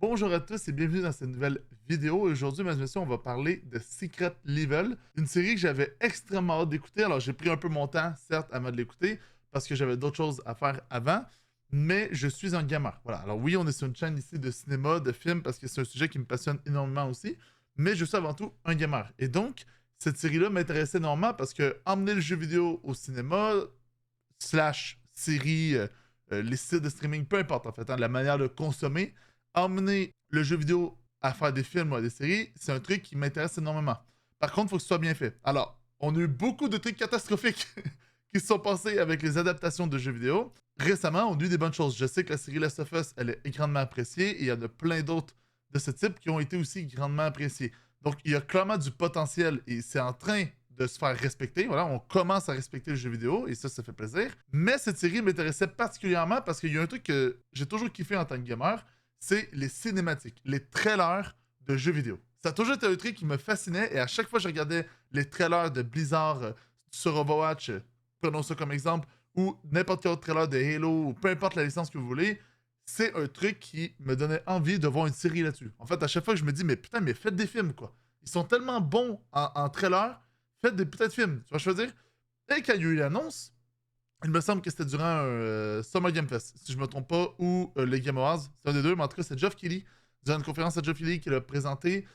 Bonjour à tous et bienvenue dans cette nouvelle vidéo. Aujourd'hui, mesdames et messieurs, on va parler de Secret Level, une série que j'avais extrêmement hâte d'écouter. Alors, j'ai pris un peu mon temps, certes, avant de l'écouter, parce que j'avais d'autres choses à faire avant, mais je suis un gamer. Voilà. Alors oui, on est sur une chaîne ici de cinéma, de films, parce que c'est un sujet qui me passionne énormément aussi, mais je suis avant tout un gamer. Et donc, cette série-là m'intéressait énormément parce que emmener le jeu vidéo au cinéma, slash série, les sites de streaming, peu importe en fait, hein, la manière de consommer, emmener le jeu vidéo à faire des films ou à des séries, c'est un truc qui m'intéresse énormément. Par contre, il faut que ce soit bien fait. Alors, on a eu beaucoup de trucs catastrophiques qui se sont passés avec les adaptations de jeux vidéo. Récemment, on a eu des bonnes choses. Je sais que la série Last of Us, elle est grandement appréciée et il y en a plein d'autres de ce type qui ont été aussi grandement appréciés. Donc, il y a clairement du potentiel et c'est en train de se faire respecter. Voilà, on commence à respecter le jeu vidéo et ça fait plaisir. Mais cette série m'intéressait particulièrement parce qu'il y a un truc que j'ai toujours kiffé en tant que gamer, c'est les cinématiques, les trailers de jeux vidéo. Ça a toujours été un truc qui me fascinait et à chaque fois que je regardais les trailers de Blizzard sur Overwatch, prenons ça comme exemple, ou n'importe quel autre trailer de Halo, ou peu importe la licence que vous voulez, c'est un truc qui me donnait envie de voir une série là-dessus. En fait, à chaque fois que je me dis, mais putain, mais faites des films, quoi. Ils sont tellement bons en trailer, faites des putains de films. Tu vois ce que je veux dire? Et quand il y a eu l'annonce, il me semble que c'était durant un Summer Game Fest, si je me trompe pas, ou les Game Awards, c'est un des deux, mais en tout cas, c'est Geoff Keighley, durant une conférence à Geoff Keighley, qui a présenté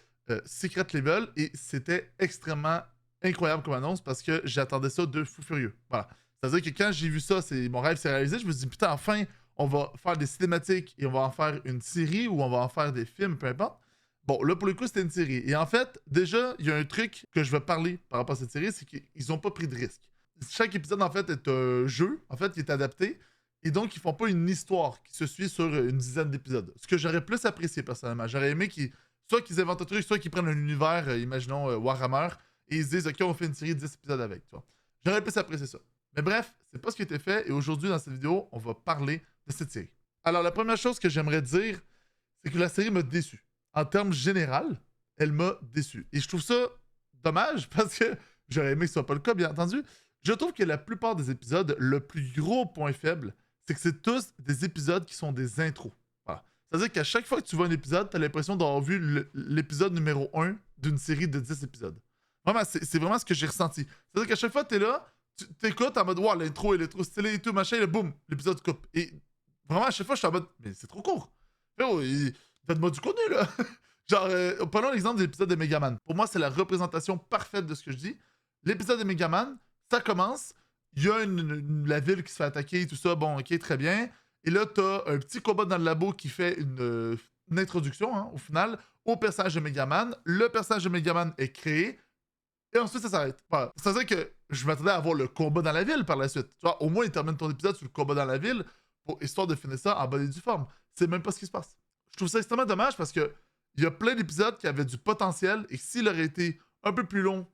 Secret Level, et c'était extrêmement incroyable comme annonce parce que j'attendais ça de fou furieux. Voilà. C'est-à-dire que quand j'ai vu ça, mon rêve s'est réalisé, je me suis dit, putain, enfin, on va faire des cinématiques et on va en faire une série ou on va en faire des films, peu importe. Bon, là, pour le coup, c'était une série. Et en fait, déjà, il y a un truc que je veux parler par rapport à cette série, c'est qu'ils n'ont pas pris de risque. Chaque épisode, en fait, est un jeu, en fait, qui est adapté. Et donc, ils font pas une histoire qui se suit sur une dizaine d'épisodes. Ce que j'aurais plus apprécié, personnellement. J'aurais aimé soit qu'ils inventent un truc, soit qu'ils prennent un univers, imaginons Warhammer, et ils se disent, OK, on fait une série de 10 épisodes avec, tu vois. J'aurais plus apprécié ça. Mais bref, c'est pas ce qui a été fait, et aujourd'hui, dans cette vidéo, on va parler de cette série. Alors, la première chose que j'aimerais dire, c'est que la série m'a déçu. En termes général, elle m'a déçu. Et je trouve ça dommage, parce que j'aurais aimé que ce soit pas le cas, bien entendu. Je trouve que la plupart des épisodes, le plus gros point faible, c'est que c'est tous des épisodes qui sont des intros. Voilà. C'est-à-dire qu'à chaque fois que tu vois un épisode, t'as l'impression d'avoir vu l'épisode numéro 1 d'une série de 10 épisodes. Vraiment, c'est vraiment ce que j'ai ressenti. C'est-à-dire qu'à chaque fois, t'es là, tu t'écoutes en mode, wow, l'intro, elle est trop stylée et tout, machin, et boum, l'épisode coupe. Et vraiment, à chaque fois, je suis en mode, mais c'est trop court. Faites-moi du contenu, là. Genre, prenons l'exemple de l'épisode de Megaman. Pour moi, c'est la représentation parfaite de ce que je dis. L'épisode de Megaman, ça commence, il y a la ville qui se fait attaquer, tout ça, bon, ok, très bien. Et là, t'as un petit combat dans le labo qui fait une introduction, hein, au final, au personnage de Megaman. Le personnage de Megaman est créé, et ensuite, ça s'arrête. Voilà. C'est-à-dire que je m'attendais à avoir le combat dans la ville par la suite. Tu vois, au moins, il termine ton épisode sur le combat dans la ville, histoire de finir ça en bonne et due forme. C'est même pas ce qui se passe. Je trouve ça extrêmement dommage parce que il y a plein d'épisodes qui avaient du potentiel et s'il aurait été un peu plus long,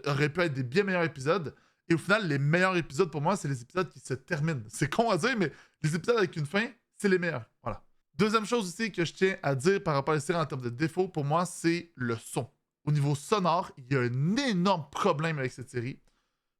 aurait pu être des bien meilleurs épisodes. Et au final, les meilleurs épisodes pour moi, c'est les épisodes qui se terminent. C'est con à dire, mais les épisodes avec une fin, c'est les meilleurs. Voilà. Deuxième chose aussi que je tiens à dire par rapport à la série en termes de défauts, pour moi, c'est le son. Au niveau sonore, il y a un énorme problème avec cette série.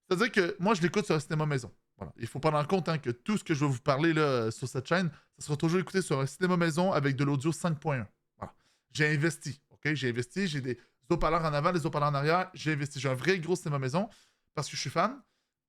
C'est-à-dire que moi, je l'écoute sur un cinéma maison. Voilà. Il faut prendre en compte hein, que tout ce que je vais vous parler là, sur cette chaîne, ça sera toujours écouté sur un cinéma maison avec de l'audio 5.1. Voilà. J'ai investi, ok? J'ai investi, j'ai des haut-parleurs en avant, des haut-parleurs en arrière. J'ai investi, j'ai un vrai gros cinéma maison parce que je suis fan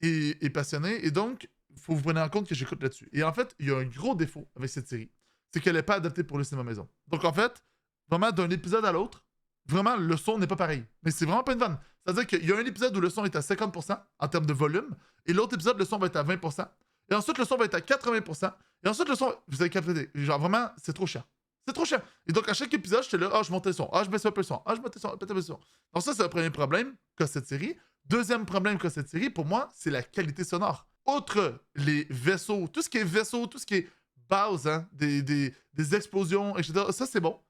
et passionné. Et donc, il faut vous prendre en compte que j'écoute là-dessus. Et en fait, il y a un gros défaut avec cette série. C'est qu'elle n'est pas adaptée pour le cinéma maison. Donc en fait, vraiment d'un épisode à l'autre, vraiment, le son n'est pas pareil. Mais c'est vraiment pas une vanne. C'est-à-dire qu'il y a un épisode où le son est à 50% en termes de volume, et l'autre épisode, le son va être à 20%. Et ensuite, le son va être à 80%. Et ensuite, le son, vous avez capté, genre vraiment, c'est trop cher. C'est trop cher. Et donc, à chaque épisode, j'étais là, ah, je montais le son, ah, je baissais un peu le son, ah, je montais le son, un peu le son. Donc, ça, c'est le premier problème qu'a cette série. Deuxième problème qu'a cette série, pour moi, c'est la qualité sonore. Outre les vaisseaux, tout ce qui est vaisseau, tout ce qui est base, hein, des explosions, etc., ça, c'est bon.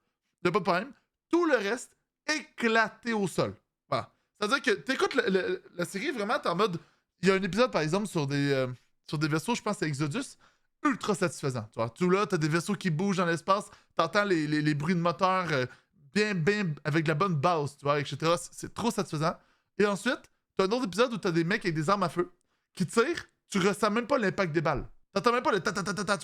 Il n'y a pas de problème. Tout le reste, éclaté au sol. Voilà. C'est-à-dire que t'écoutes la série, vraiment, t'es en mode. Il y a un épisode, par exemple, sur des vaisseaux, je pense que c'est Exodus, ultra satisfaisant. Tu vois, tout là, t'as des vaisseaux qui bougent dans l'espace, t'entends les bruits de moteur bien, avec la bonne base, tu vois, etc. C'est trop satisfaisant. Et ensuite, t'as un autre épisode où t'as des mecs avec des armes à feu qui tirent, tu ressens même pas l'impact des balles. T'entends même pas le ta-ta-ta-ta-ta,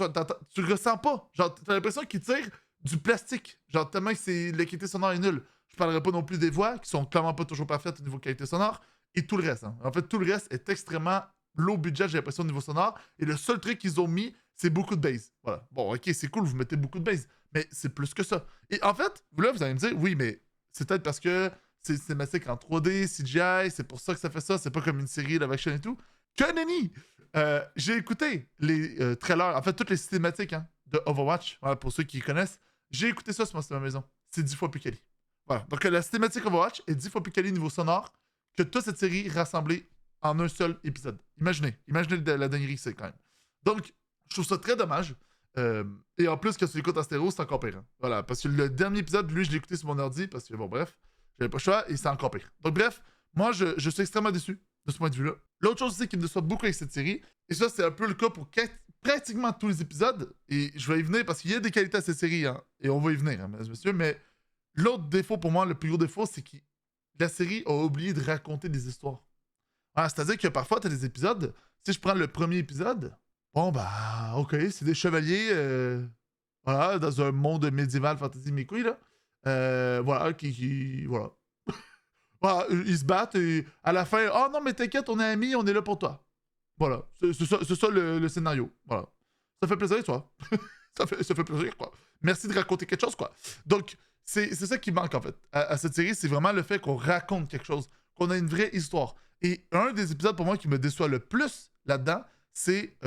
tu ressens pas. Genre, t'as l'impression qu'ils tirent du plastique. Genre, tellement que la qualité sonore est nulle. Je parlerai pas non plus des voix, qui sont clairement pas toujours parfaites au niveau qualité sonore, et tout le reste. Hein. En fait, tout le reste est extrêmement low budget, j'ai l'impression, au niveau sonore. Et le seul truc qu'ils ont mis, c'est beaucoup de bass. Voilà. Bon, ok, c'est cool, vous mettez beaucoup de bass, mais c'est plus que ça. Et en fait, là, vous allez me dire, oui, mais c'est peut-être parce que c'est cinématique en 3D, CGI, c'est pour ça que ça fait ça, c'est pas comme une série live action et tout. Que nenni! J'ai écouté les trailers, en fait, toutes les cinématiques hein, de Overwatch, voilà, pour ceux qui connaissent. J'ai écouté ça sur ma maison. C'est 10 fois plus quali. Voilà. Donc, la cinématique Overwatch est 10 fois plus quali niveau sonore que toute cette série rassemblée en un seul épisode. Imaginez la dinguerie que c'est quand même. Donc, je trouve ça très dommage. Et en plus, quand tu l'écoutes en stéréo, c'est encore pire. Hein. Voilà, parce que le dernier épisode, lui, je l'ai écouté sur mon ordi, parce que, bon, bref, j'avais pas le choix, et c'est encore pire. Donc, bref, moi, je suis extrêmement déçu de ce point de vue-là. L'autre chose aussi qui me déçoit beaucoup avec cette série, et ça, c'est un peu le cas pour pratiquement tous les épisodes, et je vais y venir parce qu'il y a des qualités à cette série, hein, et on va y venir, hein, mesdames et messieurs, mais l'autre défaut pour moi, le plus gros défaut, c'est que la série a oublié de raconter des histoires. C'est-à-dire que parfois, tu as des épisodes, si je prends le premier épisode, bon, bah, ok, c'est des chevaliers, voilà, dans un monde médiéval, fantasy, mes couilles, là. Voilà, voilà. Voilà, ils se battent et à la fin, oh non, mais t'inquiète, on est amis, on est là pour toi. Voilà, c'est ça le scénario. Voilà. Ça fait plaisir, toi. ça fait plaisir, quoi. Merci de raconter quelque chose, quoi. Donc, c'est ça qui manque, en fait, à cette série, c'est vraiment le fait qu'on raconte quelque chose, qu'on a une vraie histoire. Et un des épisodes, pour moi, qui me déçoit le plus là-dedans, c'est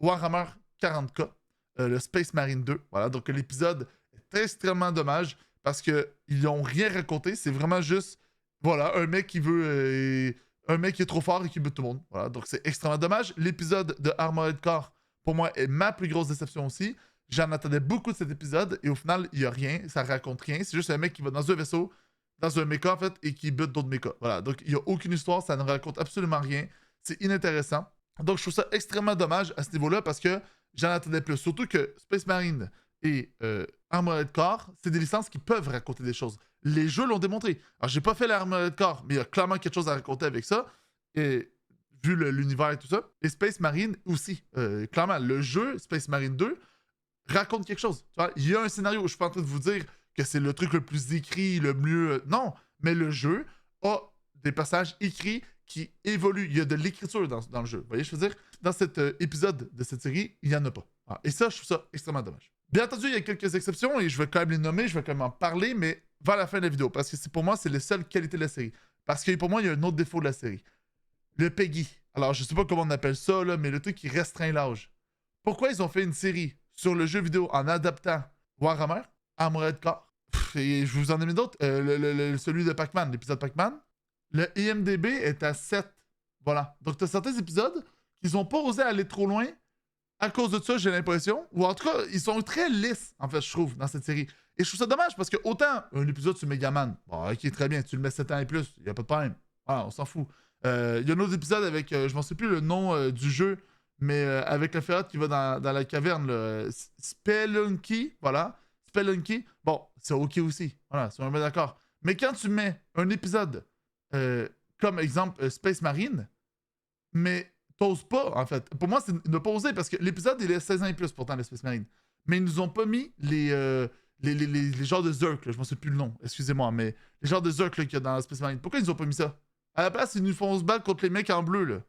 Warhammer 40K, le Space Marine 2. Voilà, donc l'épisode est extrêmement dommage parce qu'ils n'ont rien raconté. C'est vraiment juste, voilà, un mec qui veut... un mec qui est trop fort et qui bute tout le monde. Voilà, donc c'est extrêmement dommage. L'épisode de Armored Core, pour moi, est ma plus grosse déception aussi. J'en attendais beaucoup de cet épisode et au final, il n'y a rien, ça raconte rien. C'est juste un mec qui va dans un vaisseau, dans un mecha en fait, et qui bute d'autres mechas. Voilà, donc il n'y a aucune histoire, ça ne raconte absolument rien. C'est inintéressant. Donc je trouve ça extrêmement dommage à ce niveau-là parce que j'en attendais plus. Surtout que Space Marine et Armored Core, c'est des licences qui peuvent raconter des choses. Les jeux l'ont démontré. Alors j'ai pas fait l'Armored Core, mais il y a clairement quelque chose à raconter avec ça. Et vu l'univers et tout ça. Et Space Marine aussi. Clairement, le jeu Space Marine 2 raconte quelque chose. Tu vois, il y a un scénario. Je suis pas en train de vous dire que c'est le truc le plus écrit, le mieux. Non, mais le jeu a des passages écrits qui évoluent. Il y a de l'écriture dans le jeu. Vous voyez, je veux dire, dans cet épisode de cette série, il n'y en a pas. Ah, et ça, je trouve ça extrêmement dommage. Bien entendu, il y a quelques exceptions et je vais quand même les nommer, je vais quand même en parler, mais vers la fin de la vidéo, parce que pour moi, c'est la seule qualité de la série. Parce que pour moi, il y a un autre défaut de la série. Le PEGI. Alors, je sais pas comment on appelle ça, là, mais le truc qui restreint l'âge. Pourquoi ils ont fait une série sur le jeu vidéo en adaptant Warhammer, Armored Core, et je vous en ai mis d'autres, celui de Pac-Man, l'épisode Pac-Man, le IMDB est à 7. Voilà. Donc, tu as certains épisodes qui n'ont pas osé aller trop loin à cause de ça, j'ai l'impression. Ou en tout cas, ils sont très lisses, en fait, je trouve, dans cette série. Et je trouve ça dommage parce que autant un épisode sur Megaman, bon, ok, très bien, tu le mets 7 ans et plus, il n'y a pas de problème. Voilà, on s'en fout. Il y a un autre épisode avec, je m'en sais plus le nom du jeu, mais avec le ferret qui va dans la caverne, là, Spelunky, voilà. Spelunky, bon, c'est ok aussi. Voilà, c'est un peu d'accord. Mais quand tu mets un épisode comme exemple Space Marine, mais t'oses pas, en fait. Pour moi, c'est ne pas oser parce que l'épisode, il est 16 ans et plus, pourtant, le Space Marine. Mais ils nous ont pas mis les genres de Zerk, là, je m'en sais plus le nom, excusez-moi, mais les genres de Zerk qu'il y a dans Space Marine. Pourquoi ils nous ont pas mis ça? À la place, ils nous font se battre contre les mecs en bleu, là.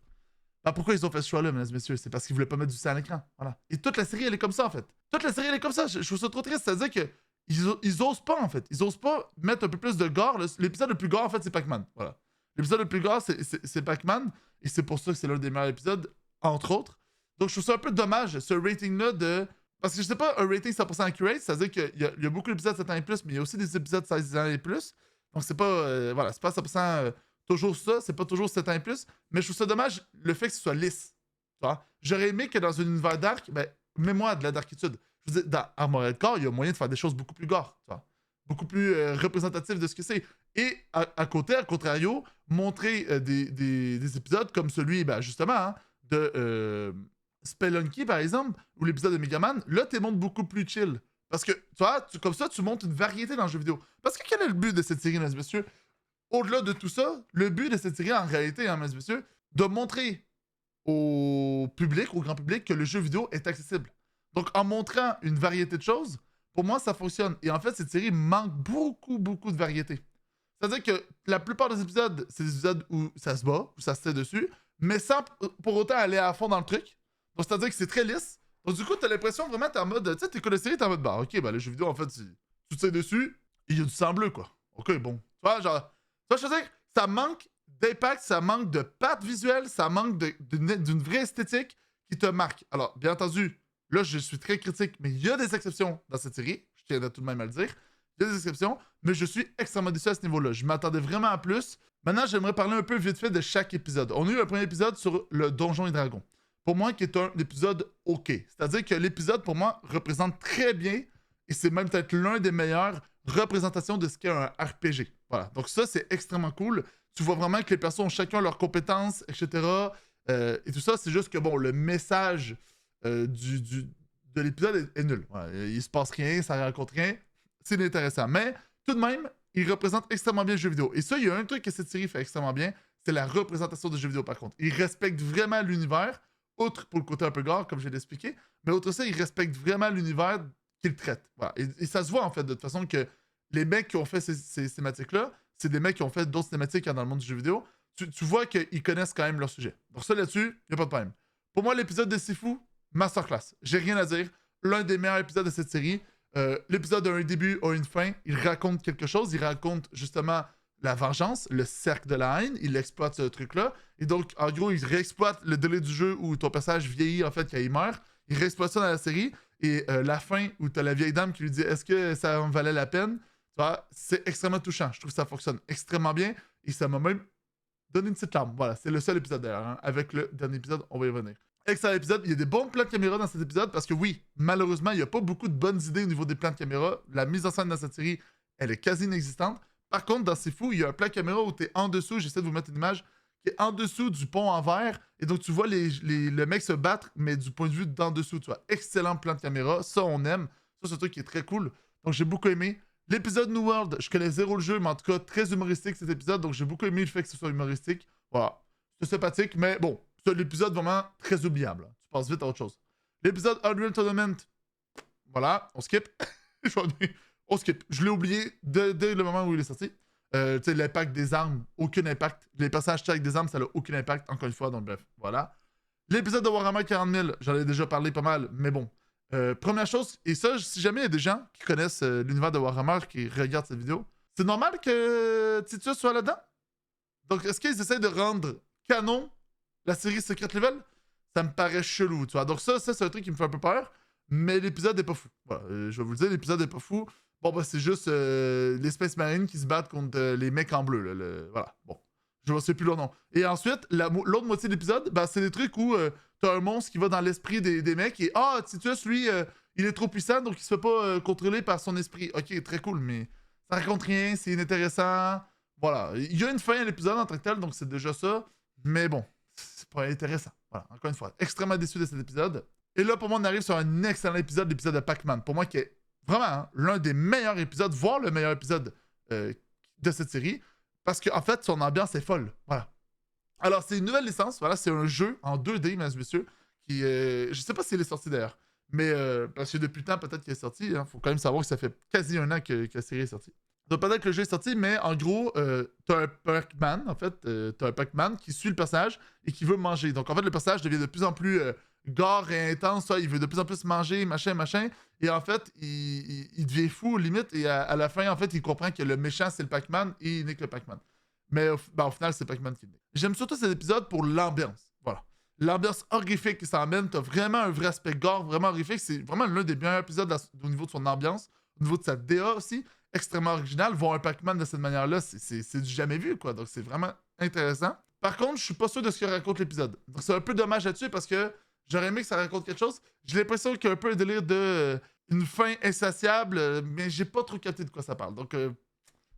Ben, pourquoi ils ont fait ce choix-là, mesdames et messieurs? C'est parce qu'ils voulaient pas mettre du sang à l'écran. Voilà. Et toute la série, elle est comme ça, en fait. Toute la série, elle est comme ça. Je trouve ça trop triste. C'est-à-dire que ils osent pas, en fait. Ils osent pas mettre un peu plus de gore. L'épisode le plus gore, en fait, c'est Pac-Man. Voilà. L'épisode le plus gore, c'est Pac-Man. Et c'est pour ça que c'est l'un des meilleurs épisodes, entre autres. Donc, je trouve ça un peu dommage, ce rating-là de... Parce que je sais pas, un rating 100% accurate, c'est-à-dire qu'il y a beaucoup d'épisodes 7 ans et plus, mais il y a aussi des épisodes 16 ans et plus. Donc, c'est pas... voilà, c'est pas 100% toujours ça, c'est pas toujours 7 ans et plus. Mais je trouve ça dommage, le fait que ce soit lisse. Tu vois? J'aurais aimé que dans un univers dark, ben, mets-moi de la darkitude. Je veux dire, dans Armored Core, il y a moyen de faire des choses beaucoup plus gore, tu vois? Beaucoup plus représentatives de ce que c'est. Et à côté, à contrario, montrer des épisodes comme celui, ben, justement, hein, de Spelunky, par exemple, ou l'épisode de Megaman, là, tu montres beaucoup plus chill. Parce que, tu vois, comme ça, tu montres une variété dans le jeu vidéo. Parce que quel est le but de cette série, mesdames et messieurs? Au-delà de tout ça, le but de cette série, en réalité, hein, mesdames et messieurs, de montrer au public, au grand public, que le jeu vidéo est accessible. Donc, en montrant une variété de choses, Pour moi, ça fonctionne. Et en fait, cette série manque beaucoup, beaucoup de variété. C'est-à-dire que la plupart des épisodes, c'est des épisodes où ça se bat, où ça se tait dessus, mais sans pour autant aller à fond dans le truc. Donc, c'est-à-dire que c'est très lisse. Donc, du coup, t'as l'impression vraiment, t'es en mode, tu sais, t'écoutes la série, t'es en mode, bah, ok, bah, les jeux vidéo, en fait, tu te sais dessus, il y a du sang bleu, quoi. Ok, bon. Tu vois, genre, tu vois, je veux dire, ça manque d'impact, ça manque de patte visuelle, ça manque d'une vraie esthétique qui te marque. Alors, bien entendu, là, je suis très critique, mais il y a des exceptions dans cette série, je tiens tout de même à le dire. Il y a des exceptions, mais je suis extrêmement déçu à ce niveau-là. Je m'attendais vraiment à plus. Maintenant, j'aimerais parler un peu vite fait de chaque épisode. On a eu un premier épisode sur le Donjon et Dragon. Pour moi, qui est un épisode OK. C'est-à-dire que l'épisode, pour moi, représente très bien, et c'est même peut-être l'un des meilleurs représentations de ce qu'est un RPG. Voilà. Donc ça, c'est extrêmement cool. Tu vois vraiment que les personnes ont chacun leurs compétences, etc. Et tout ça, c'est juste que, bon, le message de l'épisode est nul. Ouais, il se passe rien, ça raconte rien. C'est intéressant. Mais tout de même, il représente extrêmement bien le jeu vidéo. Et ça, il y a un truc que cette série fait extrêmement bien, c'est la représentation de jeux vidéo, par contre. Il respecte vraiment l'univers, outre pour le côté un peu gore, comme je l'ai expliqué, mais outre ça, il respecte vraiment l'univers qu'il traite. Voilà. Et ça se voit, en fait, de toute façon, que les mecs qui ont fait ces thématiques-là, c'est des mecs qui ont fait d'autres thématiques dans le monde du jeu vidéo. Tu vois qu'ils connaissent quand même leur sujet. Donc ça, là-dessus, il n'y a pas de problème. Pour moi, l'épisode de Sifu, masterclass. J'ai rien à dire. L'un des meilleurs épisodes de cette série. L'épisode a un début, a une fin. Il raconte quelque chose. Il raconte justement la vengeance, le cercle de la haine. Il exploite ce truc-là. Et donc, en gros, il réexploite le délai du jeu où ton personnage vieillit, en fait, quand il meurt. Il réexploite ça dans la série. Et la fin où t'as la vieille dame qui lui dit est-ce que ça en valait la peine, tu vois, c'est extrêmement touchant. Je trouve que ça fonctionne extrêmement bien. Et ça m'a même donné une petite larme. Voilà, c'est le seul épisode d'ailleurs. Hein. Avec le dernier épisode, on va y revenir. Excellent épisode. Il y a des bons plans de caméra dans cet épisode parce que oui, malheureusement, il n'y a pas beaucoup de bonnes idées au niveau des plans de caméra. La mise en scène dans cette série, elle est quasi inexistante. Par contre, dans C'est Fou, il y a un plan de caméra où tu es en dessous, j'essaie de vous mettre une image, qui est en dessous du pont en verre. Et donc, tu vois le mec se battre, mais du point de vue d'en dessous. Tu vois, excellent plan de caméra. Ça, on aime. Ça, c'est un truc qui est très cool. Donc, j'ai beaucoup aimé. L'épisode New World, je connais zéro le jeu, mais en tout cas, très humoristique cet épisode. Donc, j'ai beaucoup aimé le fait que ce soit humoristique. Voilà. C'est sympathique, mais bon, c'est l'épisode vraiment très oubliable. Tu passes vite à autre chose. L'épisode Unreal Tournament, voilà, on skip. On skip. Je l'ai oublié dès le moment où il est sorti. Tu sais, l'impact des armes, aucun impact. Les personnages avec des armes, ça n'a aucun impact, encore une fois, donc bref, voilà. L'épisode de Warhammer 40 000, j'en ai déjà parlé pas mal, mais bon. Première chose, et ça, si jamais il y a des gens qui connaissent l'univers de Warhammer, qui regardent cette vidéo, c'est normal que Titus soit là-dedans? Donc, est-ce qu'ils essaient de rendre canon la série Secret Level? Ça me paraît chelou, tu vois. Donc ça c'est un truc qui me fait un peu peur, mais l'épisode est pas fou. Voilà, je vais vous le dire, l'épisode est pas fou. Bon, bah, c'est juste les Space Marines qui se battent contre les mecs en bleu. Là, voilà, bon. Je ne sais plus leur nom. Et ensuite, l'autre moitié de l'épisode, bah, c'est des trucs où t'as un monstre qui va dans l'esprit des mecs et Titus, lui, il est trop puissant, donc il se fait pas contrôler par son esprit. Ok, très cool, mais ça raconte rien, c'est inintéressant. Voilà. Il y a une fin à l'épisode en tant que tel, donc c'est déjà ça. Mais bon, c'est pas intéressant. Voilà, encore une fois, extrêmement déçu de cet épisode. Et là, pour moi, on arrive sur un excellent épisode, l'épisode de Pac-Man. Pour moi, qui est vraiment l'un des meilleurs épisodes, voire le meilleur épisode de cette série. Parce qu'en fait, son ambiance est folle. Voilà. Alors, c'est une nouvelle licence. Voilà, c'est un jeu en 2D, mesdames et messieurs. Qui, je sais pas s'il est sorti d'ailleurs. Mais parce que depuis le temps, peut-être qu'il est sorti. Il faut quand même savoir que ça fait quasi un an que la série est sortie. Donc peut-être que le jeu est sorti, mais en gros, t'as un Pac-Man, en fait. T'as un Pac-Man qui suit le personnage et qui veut manger. Donc en fait, le personnage devient de plus en plus gore et intense. Il veut de plus en plus manger, machin. Et en fait, il devient fou, limite. Et à la fin, en fait, il comprend que le méchant, c'est le Pac-Man et il nique le Pac-Man. Mais au final, c'est Pac-Man qui le nique. J'aime surtout cet épisode pour l'ambiance. Voilà. L'ambiance horrifique que ça emmène. T'as vraiment un vrai aspect gore, vraiment horrifique. C'est vraiment l'un des meilleurs épisodes au niveau de son ambiance, au niveau de sa DA aussi. Extrêmement original. Voir un Pac-Man de cette manière-là, c'est du jamais vu, quoi. Donc, c'est vraiment intéressant. Par contre, je suis pas sûr de ce que raconte l'épisode. Donc, c'est un peu dommage là-dessus parce que j'aurais aimé que ça raconte quelque chose. J'ai l'impression qu'il y a un peu un délire de une fin insatiable, mais j'ai pas trop capté de quoi ça parle. Donc,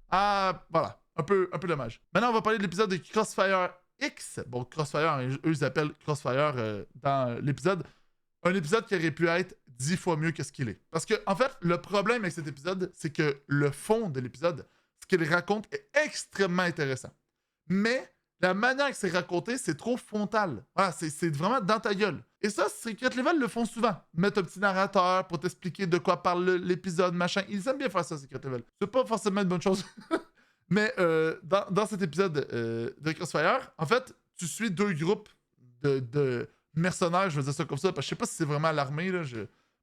voilà. Un peu dommage. Maintenant, on va parler de l'épisode de Crossfire X. Bon, Crossfire, eux, ils appellent Crossfire dans l'épisode. Un épisode qui aurait pu être 10 fois mieux que ce qu'il est. Parce que, en fait, le problème avec cet épisode, c'est que le fond de l'épisode, ce qu'il raconte, est extrêmement intéressant. Mais La manière que c'est raconté, c'est trop frontal. Voilà, c'est vraiment dans ta gueule. Et ça, Secret Level le font souvent. Mettre un petit narrateur pour t'expliquer de quoi parle l'épisode, machin. Ils aiment bien faire ça, Secret Level. C'est pas forcément une bonne chose. Mais dans cet épisode de Crossfire, en fait, tu suis deux groupes de mercenaires, je vais dire ça comme ça, parce que je sais pas si c'est vraiment l'armée. Là,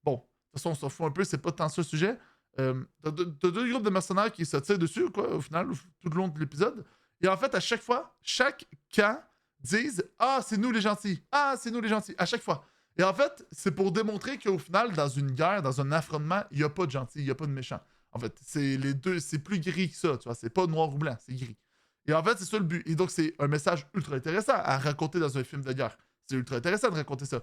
bon, de toute façon, on s'en fout un peu, c'est pas tant ça le sujet. T'as deux groupes de mercenaires qui se tirent dessus, quoi, au final, tout le long de l'épisode. Et en fait, à chaque fois, chaque camp disent Ah, c'est nous les gentils. Ah, c'est nous les gentils. À chaque fois. Et en fait, c'est pour démontrer qu'au final, dans une guerre, dans un affrontement, il n'y a pas de gentils, il n'y a pas de méchants. En fait, c'est les deux, c'est plus gris que ça, tu vois. C'est pas noir ou blanc, c'est gris. Et en fait, c'est ça le but. Et donc, c'est un message ultra intéressant à raconter dans un film de guerre. C'est ultra intéressant de raconter ça.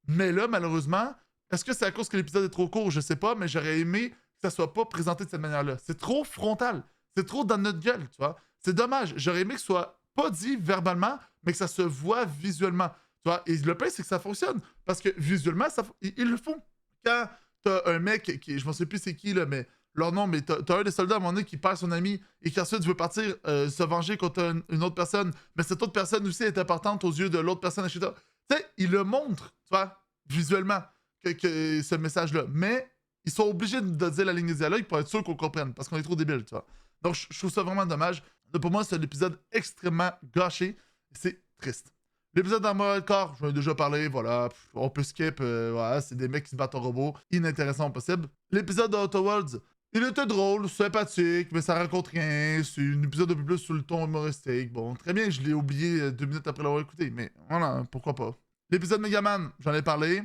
Mais là, malheureusement, est-ce que c'est à cause que l'épisode est trop court? Je sais pas, mais j'aurais aimé que ça soit pas présenté de cette manière-là. C'est trop frontal. C'est trop dans notre gueule, tu vois. C'est dommage. J'aurais aimé que ce soit pas dit verbalement, mais que ça se voit visuellement. Tu vois? Et le pire, c'est que ça fonctionne. Parce que visuellement, ils le font. Quand t'as un mec qui, je m'en sais plus c'est qui, là, mais leur nom, mais t'as un des soldats à un moment donné qui perd son ami et qui ensuite veut partir se venger contre une autre personne, mais cette autre personne aussi est importante aux yeux de l'autre personne, etc. Tu sais, ils le montrent, tu vois, visuellement, que ce message-là. Mais ils sont obligés de dire la ligne de dialogue pour être sûr qu'on comprenne, parce qu'on est trop débiles, tu vois. Donc, je trouve ça vraiment dommage. Donc, pour moi, c'est un épisode extrêmement gâché. C'est triste. L'épisode d'Armored Core, j'en ai déjà parlé, voilà, on peut skip, voilà, c'est des mecs qui se battent en robot, inintéressant au possible. L'épisode de Outer Worlds, il était drôle, sympathique, mais ça raconte rien, c'est un épisode un peu plus sous le ton humoristique. Bon, très bien, je l'ai oublié 2 minutes après l'avoir écouté, mais voilà, pourquoi pas. L'épisode Megaman, j'en ai parlé,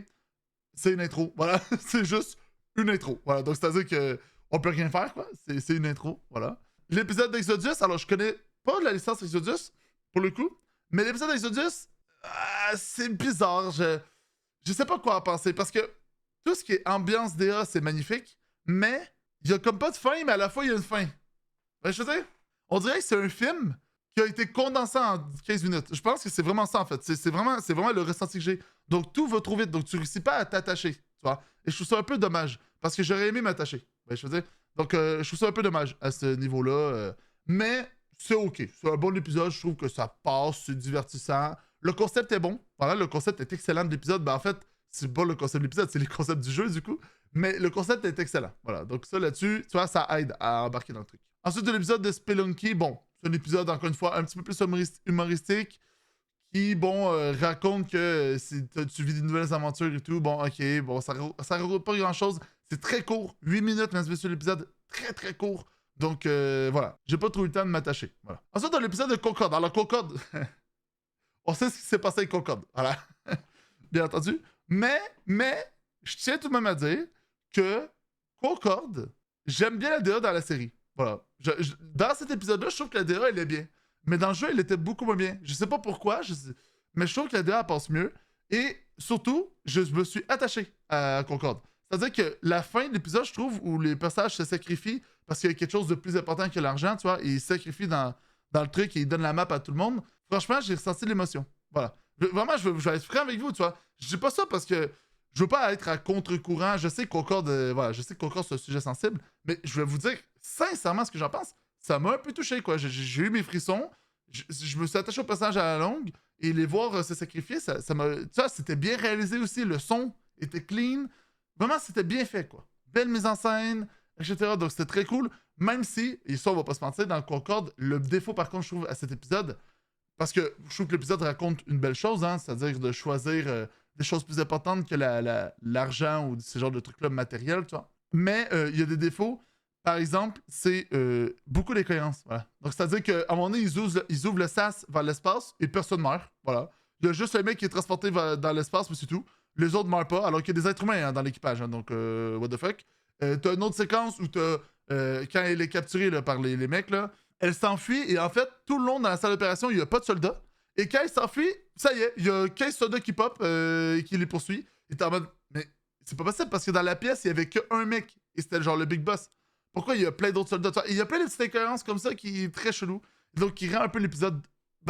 c'est une intro, voilà, c'est juste une intro, voilà, donc c'est-à-dire que on peut rien faire, quoi, c'est une intro, voilà. L'épisode d'Exodus, alors je connais pas la licence Exodus, pour le coup, mais l'épisode d'Exodus, c'est bizarre. Je sais pas quoi en penser. Parce que tout ce qui est ambiance DA, c'est magnifique. Mais il y a comme pas de fin, mais à la fois, il y a une fin. Je veux dire, on dirait que c'est un film qui a été condensé en 15 minutes. Je pense que c'est vraiment ça, en fait. C'est vraiment le ressenti que j'ai. Donc, tout va trop vite. Donc, tu réussis pas à t'attacher. Tu vois? Et je trouve ça un peu dommage. Parce que j'aurais aimé m'attacher. Je veux dire. Donc, je trouve ça un peu dommage à ce niveau-là. Mais c'est OK. C'est un bon épisode. Je trouve que ça passe. C'est divertissant. Le concept est bon. Voilà, le concept est excellent de l'épisode. Ben, en fait, c'est pas le concept de l'épisode, c'est le concept du jeu, du coup. Mais le concept est excellent. Voilà. Donc, ça là-dessus, tu vois, ça aide à embarquer dans le truc. Ensuite, de l'épisode de Spelunky, bon, c'est un épisode, encore une fois, un petit peu plus humoristique qui, bon, raconte que tu vis de nouvelles aventures et tout. Bon, OK, bon, ça raconte pas grand-chose. C'est très court. 8 minutes, mesdames et messieurs, l'épisode. Très, très court. Donc, voilà. J'ai pas trop eu le temps de m'attacher. Voilà. Ensuite, dans l'épisode de Concorde. Alors, Concorde... On sait ce qui s'est passé avec Concorde. Voilà. Bien entendu. Mais, je tiens tout de même à dire que Concorde, j'aime bien la DA dans la série. Voilà. Dans cet épisode-là, je trouve que la DA, elle est bien. Mais dans le jeu, elle était beaucoup moins bien. Je sais pas pourquoi, mais je trouve que la DA, elle passe mieux. Et surtout, je me suis attaché à Concorde. C'est-à-dire que la fin de l'épisode, je trouve, où les personnages se sacrifient parce qu'il y a quelque chose de plus important que l'argent, tu vois, et ils se sacrifient dans le truc et ils donnent la map à tout le monde. Franchement, j'ai ressenti l'émotion. Voilà. Vraiment, je vais être franc avec vous, tu vois. Je dis pas ça parce que je veux pas être à contre-courant. Je sais que Concorde, voilà, je sais que Concorde, c'est un sujet sensible, mais je vais vous dire sincèrement ce que j'en pense. Ça m'a un peu touché, quoi. J'ai eu mes frissons. Je me suis attaché au personnage à la longue et les voir se sacrifier, ça m'a. Tu vois, c'était bien réalisé aussi. Le son était clean. Vraiment, c'était bien fait, quoi. Belle mise en scène, etc. Donc, c'était très cool. Même si, et ça, on va pas se mentir, dans Concorde, le défaut, par contre, je trouve, à cet épisode, parce que je trouve que l'épisode raconte une belle chose, hein, c'est-à-dire de choisir des choses plus importantes que l'argent ou ce genre de trucs-là matériels, tu vois. Mais il y a des défauts. Par exemple, c'est beaucoup d'incohérences. Voilà. Donc, c'est-à-dire qu'à un moment donné, ils ouvrent le sas vers l'espace et personne meurt. Voilà. Il y a juste le mec qui est transporté dans l'espace, mais c'est tout. Les autres meurent pas, alors qu'il y a des êtres humains hein, dans l'équipage. Hein, donc, what the fuck. T'as une autre séquence où t'as, quand elle est capturée là, par les mecs, là, elle s'enfuit et en fait, tout le long dans la salle d'opération, il n'y a pas de soldats. Et quand elle s'enfuit, ça y est, il y a 15 soldats qui pop et qui les poursuit. Et t'es en mode, mais c'est pas possible parce que dans la pièce, il y avait qu'un mec et c'était genre le big boss. Pourquoi il y a plein d'autres soldats? Il y a plein de petites incohérences comme ça qui est très chelou. Donc, qui rend un peu l'épisode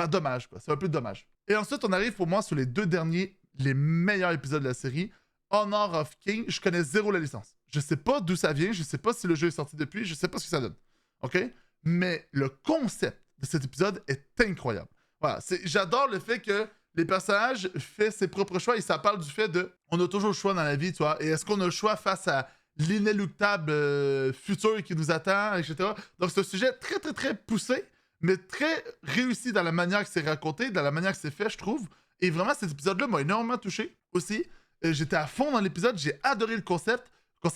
dommage, quoi. C'est un peu dommage. Et ensuite, on arrive pour moi sur les 2 derniers, les meilleurs épisodes de la série. Honor of King, je connais zéro la licence. Je sais pas d'où ça vient, je sais pas si le jeu est sorti depuis, je sais pas ce que ça donne. OK? Mais le concept de cet épisode est incroyable. Voilà, j'adore le fait que les personnages font ses propres choix et ça parle du fait de on a toujours le choix dans la vie, tu vois. Et est-ce qu'on a le choix face à l'inéluctable futur qui nous attend, etc. Donc c'est un sujet très, très, très poussé, mais très réussi dans la manière que c'est raconté, dans la manière que c'est fait, je trouve. Et vraiment, cet épisode-là m'a énormément touché aussi. J'étais à fond dans l'épisode, j'ai adoré le concept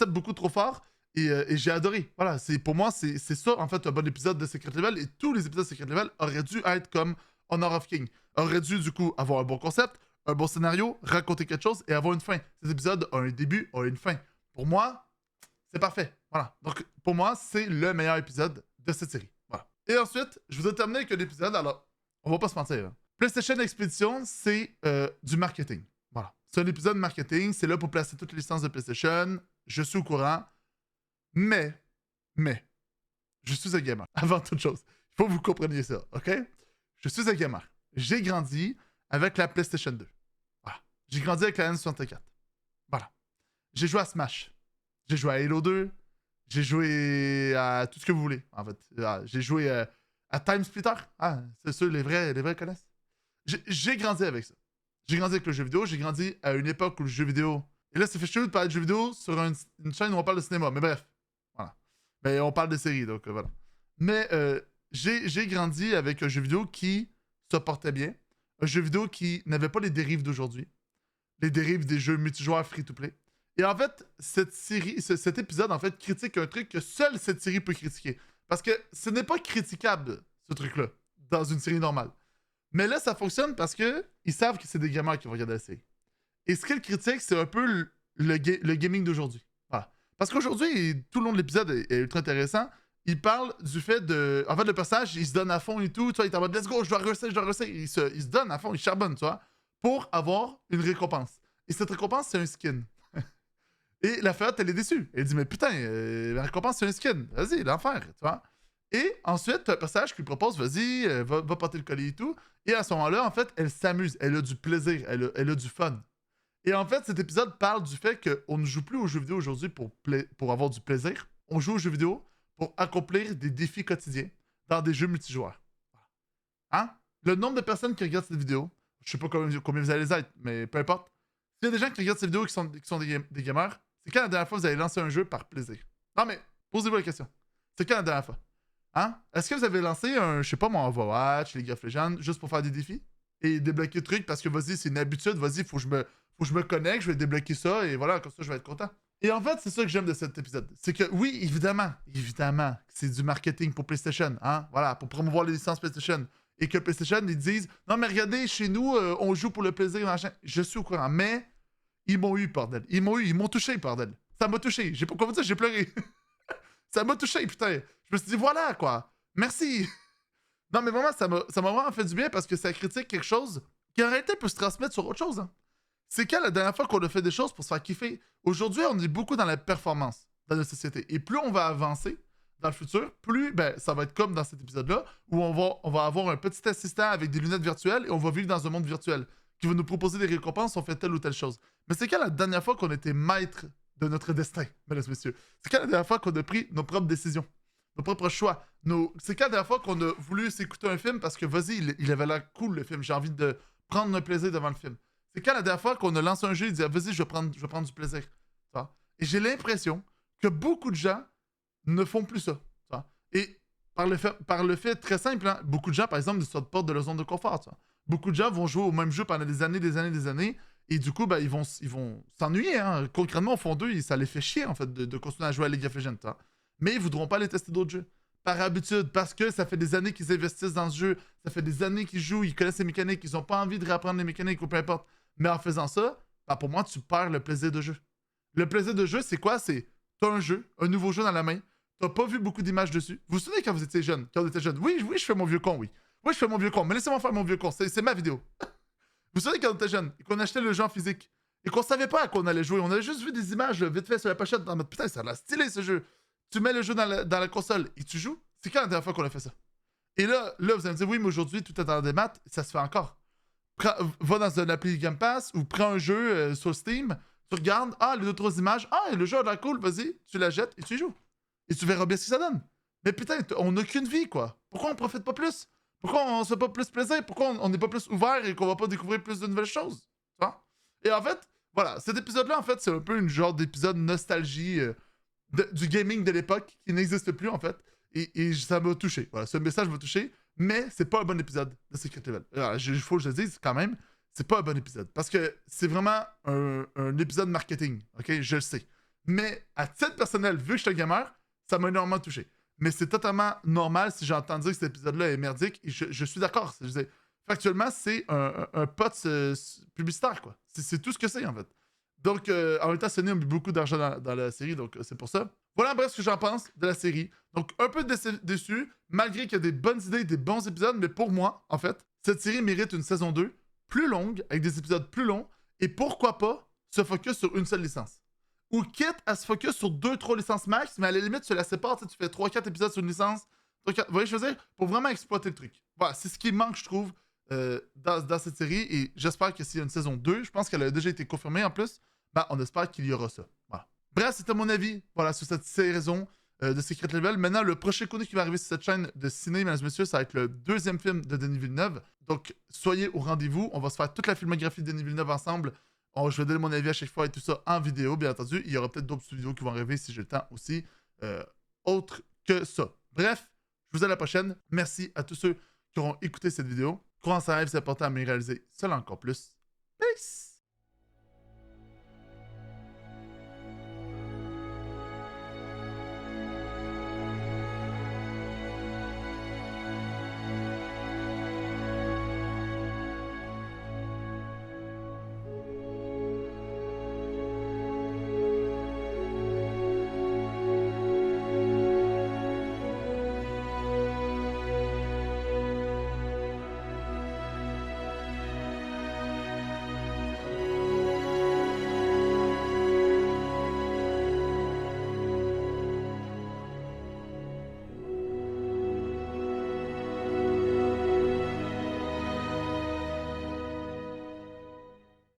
beaucoup trop fort. Et j'ai adoré. Voilà, pour moi, c'est ça, en fait, un bon épisode de Secret Level. Et tous les épisodes de Secret Level auraient dû être comme Honor of King. Auraient dû, du coup, avoir un bon concept, un bon scénario, raconter quelque chose et avoir une fin. Ces épisodes ont un début, ont une fin. Pour moi, c'est parfait. Voilà. Donc, pour moi, c'est le meilleur épisode de cette série. Voilà. Et ensuite, je vous ai terminé avec un épisode. Alors, on va pas se mentir. Hein. PlayStation Expedition, c'est du marketing. Voilà. C'est un épisode marketing. C'est là pour placer toutes les licences de PlayStation. Je suis au courant. Mais, je suis un gamer, avant toute chose. Il faut que vous compreniez ça, OK? Je suis un gamer. J'ai grandi avec la PlayStation 2. Voilà. J'ai grandi avec la N64. Voilà. J'ai joué à Smash. J'ai joué à Halo 2. J'ai joué à tout ce que vous voulez, en fait. J'ai joué à Time Splitter. Ah, c'est sûr, les vrais connaissent. J'ai grandi avec ça. J'ai grandi avec le jeu vidéo. J'ai grandi à une époque où le jeu vidéo... Et là, c'est fait chelou de parler de jeux vidéo sur une chaîne où on parle de cinéma. Mais bref. Voilà. Mais on parle de séries, donc voilà. Mais j'ai grandi avec un jeu vidéo qui se portait bien. Un jeu vidéo qui n'avait pas les dérives d'aujourd'hui. Les dérives des jeux multijoueurs free-to-play. Et en fait, cette série, cet épisode, en fait, critique un truc que seule cette série peut critiquer. Parce que ce n'est pas critiquable, ce truc-là, dans une série normale. Mais là, ça fonctionne parce que ils savent que c'est des gamers qui vont regarder la série. Et ce qu'ils critiquent, c'est un peu le gaming d'aujourd'hui. Voilà. Parce qu'aujourd'hui, tout le long de l'épisode est ultra intéressant. Il parle du fait de... En fait, le personnage, il se donne à fond et tout. Tu vois, il est en mode, let's go, je dois réussir. Il se donne à fond, il charbonne, tu vois, pour avoir une récompense. Et cette récompense, c'est un skin. Et la fête, elle est déçue. Elle dit, mais putain, la récompense, c'est un skin. Vas-y, l'enfer, tu vois. Et ensuite, tu as un personnage qui lui propose, vas-y, va porter le collier et tout. Et à ce moment-là, en fait, elle s'amuse. Elle a du plaisir. Elle a du fun. Et en fait, cet épisode parle du fait qu'on ne joue plus aux jeux vidéo aujourd'hui pour avoir du plaisir. On joue aux jeux vidéo pour accomplir des défis quotidiens dans des jeux multijoueurs. Hein? Le nombre de personnes qui regardent cette vidéo, je sais pas combien vous allez les être, mais peu importe. S'il y a des gens qui regardent cette vidéo qui sont des gamers, c'est quand la dernière fois vous avez lancé un jeu par plaisir? Non mais, posez-vous la question. C'est quand la dernière fois? Hein? Est-ce que vous avez lancé un, je sais pas moi, Overwatch, League of Legends, juste pour faire des défis? Et débloquer le truc parce que vas-y, c'est une habitude, vas-y, faut que je me connecte, je vais débloquer ça et voilà, comme ça, je vais être content. Et en fait, c'est ça que j'aime de cet épisode. C'est que oui, évidemment, c'est du marketing pour PlayStation, hein, voilà, pour promouvoir les licences PlayStation. Et que PlayStation, ils disent, non, mais regardez, chez nous, on joue pour le plaisir, machin. Je suis au courant, mais ils m'ont eu, bordel. Ils m'ont touché, bordel. Ça m'a touché. J'ai pas quoi vous dire, j'ai pleuré. Ça m'a touché, putain. Je me suis dit, voilà, quoi. Merci. Non, mais vraiment, ça m'a vraiment fait du bien parce que ça critique quelque chose qui en réalité peut se transmettre sur autre chose. Hein. C'est quand la dernière fois qu'on a fait des choses pour se faire kiffer? Aujourd'hui, on est beaucoup dans la performance dans notre société. Et plus on va avancer dans le futur, plus ça va être comme dans cet épisode-là, où on va avoir un petit assistant avec des lunettes virtuelles et on va vivre dans un monde virtuel qui va nous proposer des récompenses si on fait telle ou telle chose. Mais c'est quand la dernière fois qu'on était maître de notre destin, mesdames et messieurs? C'est quand la dernière fois qu'on a pris nos propres décisions? Nos propres choix. C'est quand la dernière fois qu'on a voulu s'écouter un film parce que, vas-y, il avait l'air cool, le film. J'ai envie de prendre un plaisir devant le film. C'est quand la dernière fois qu'on a lancé un jeu et dit, vas-y, je vais prendre du plaisir. Ça. Et j'ai l'impression que beaucoup de gens ne font plus ça. Ça. Et par le fait très simple, hein, beaucoup de gens, par exemple, ne sortent pas de leur zone de confort. Ça. Beaucoup de gens vont jouer au même jeu pendant des années, et du coup, ils vont s'ennuyer. Hein. Concrètement, au fond d'eux, ça les fait chier, en fait, de continuer à jouer à League of Legends. Ça. Mais ils ne voudront pas aller tester d'autres jeux. Par habitude, parce que ça fait des années qu'ils investissent dans ce jeu, ça fait des années qu'ils jouent, ils connaissent les mécaniques, ils n'ont pas envie de réapprendre les mécaniques ou peu importe. Mais en faisant ça, pour moi, tu perds le plaisir de jeu. Le plaisir de jeu, c'est quoi? C'est, t'as un jeu, un nouveau jeu dans la main, t'as pas vu beaucoup d'images dessus. Vous vous souvenez quand vous étiez jeune? Quand on était jeune? Oui, je fais mon vieux con, oui. Oui, je fais mon vieux con, mais laissez-moi faire mon vieux con, c'est ma vidéo. Vous vous souvenez quand on était jeune et qu'on achetait le jeu en physique et qu'on savait pas à quoi on allait jouer, on avait juste vu des images vite fait sur la pochette dans notre putain, ça a l'air stylé ce jeu. Tu mets le jeu dans la console et tu joues. C'est quand la dernière fois qu'on a fait ça? Et là, vous allez me dire, oui, mais aujourd'hui, tout est dans des maths, ça se fait encore. Va dans un appli Game Pass ou prends un jeu sur Steam, tu regardes, les autres images, le jeu a l'air cool, vas-y, tu la jettes et tu y joues. Et tu verras bien ce que ça donne. Mais putain, on n'a qu'une vie, quoi. Pourquoi on profite pas plus? Pourquoi on se fait pas plus plaisir? Pourquoi on n'est pas plus ouvert et qu'on va pas découvrir plus de nouvelles choses? Tu vois? Et en fait, voilà, cet épisode-là, en fait, c'est un peu une genre d'épisode nostalgie du gaming de l'époque qui n'existe plus, en fait. Et ça m'a touché. Voilà, ce message m'a touché, mais c'est pas un bon épisode de Secret Level. Il faut que je le dise quand même, c'est pas un bon épisode. Parce que c'est vraiment un épisode marketing, ok? Je le sais. Mais à titre personnel, vu que je suis un gamer, ça m'a énormément touché. Mais c'est totalement normal si j'entends dire que cet épisode-là est merdique. Et je suis d'accord. Factuellement, c'est un pot publicitaire, quoi. C'est tout ce que c'est, en fait. Donc, en même temps, Sony a mis beaucoup d'argent dans la série, donc c'est pour ça. Voilà bref ce que j'en pense de la série. Donc, un peu déçu, malgré qu'il y a des bonnes idées, des bons épisodes, mais pour moi, en fait, cette série mérite une saison 2 plus longue, avec des épisodes plus longs, et pourquoi pas se focus sur une seule licence. Ou quitte à se focus sur 2-3 licences max, mais à la limite, tu la sépares, tu fais 3-4 épisodes sur une licence. 3, 4, vous voyez ce que je veux dire? Pour vraiment exploiter le truc. Voilà, c'est ce qui manque, je trouve, dans cette série, et j'espère que s'il y a une saison 2, je pense qu'elle a déjà été confirmée en plus, ben, on espère qu'il y aura ça. Voilà. Bref, c'était mon avis, voilà, sur cette saison de Secret Level. Maintenant, le prochain contenu qui va arriver sur cette chaîne de ciné, mesdames et messieurs, ça va être le deuxième film de Denis Villeneuve. Donc, soyez au rendez-vous. On va se faire toute la filmographie de Denis Villeneuve ensemble. Je vais donner mon avis à chaque fois et tout ça en vidéo, bien entendu. Il y aura peut-être d'autres vidéos qui vont arriver si j'ai le temps aussi. Autre que ça. Bref, je vous dis à la prochaine. Merci à tous ceux qui auront écouté cette vidéo. Croyance en rêve, c'est important à me réaliser. Cela encore plus. Peace!